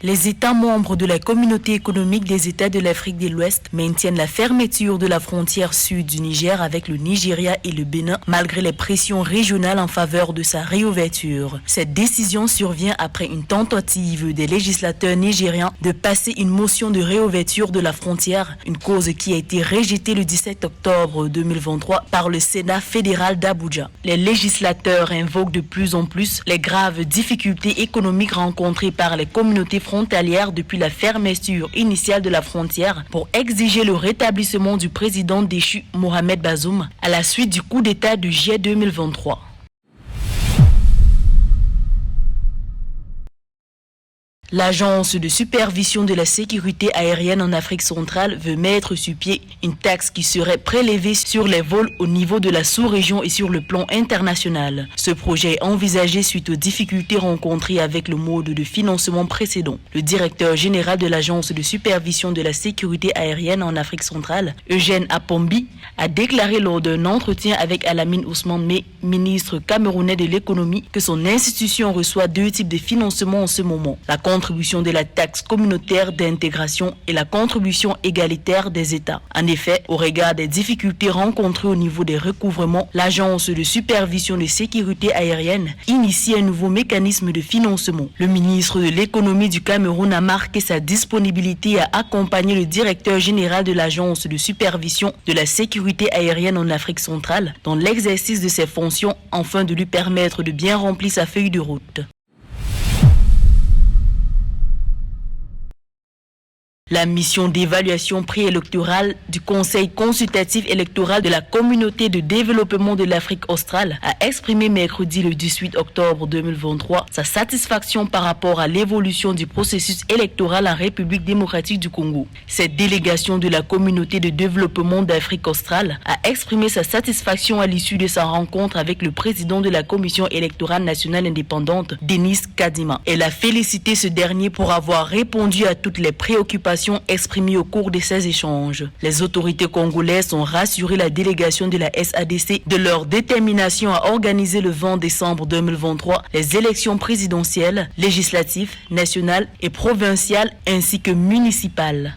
Les États membres de la Communauté économique des États de l'Afrique de l'Ouest maintiennent la fermeture de la frontière sud du Niger avec le Nigeria et le Bénin malgré les pressions régionales en faveur de sa réouverture. Cette décision survient après une tentative des législateurs nigériens de passer une motion de réouverture de la frontière, une cause qui a été rejetée le 17 octobre 2023 par le Sénat fédéral d'Abuja. Les législateurs invoquent de plus en plus les graves difficultés économiques rencontrées par les communautés frontalière depuis la fermeture initiale de la frontière pour exiger le rétablissement du président déchu Mohamed Bazoum à la suite du coup d'État de juillet 2023. L'Agence de supervision de la sécurité aérienne en Afrique centrale veut mettre sur pied une taxe qui serait prélevée sur les vols au niveau de la sous-région et sur le plan international. Ce projet est envisagé suite aux difficultés rencontrées avec le mode de financement précédent. Le directeur général de l'Agence de supervision de la sécurité aérienne en Afrique centrale, Eugène Apombi, a déclaré lors d'un entretien avec Alamine Ousmane Meh, ministre camerounais de l'économie, que son institution reçoit deux types de financement en ce moment. La contribution de la taxe communautaire d'intégration et la contribution égalitaire des États. En effet, au regard des difficultés rencontrées au niveau des recouvrements, l'Agence de supervision de sécurité aérienne initie un nouveau mécanisme de financement. Le ministre de l'économie du Cameroun a marqué sa disponibilité à accompagner le directeur général de l'Agence de supervision de la sécurité aérienne en Afrique centrale dans l'exercice de ses fonctions afin de lui permettre de bien remplir sa feuille de route. La mission d'évaluation préélectorale du Conseil consultatif électoral de la Communauté de développement de l'Afrique australe a exprimé mercredi le 18 octobre 2023 sa satisfaction par rapport à l'évolution du processus électoral en République démocratique du Congo. Cette délégation de la Communauté de développement d'Afrique australe a exprimé sa satisfaction à l'issue de sa rencontre avec le président de la Commission électorale nationale indépendante, Denis Kadima. Elle a félicité ce dernier pour avoir répondu à toutes les préoccupations exprimées au cours de ces échanges. Les autorités congolaises ont rassuré la délégation de la SADC de leur détermination à organiser le 20 décembre 2023 les élections présidentielles, législatives, nationales et provinciales ainsi que municipales.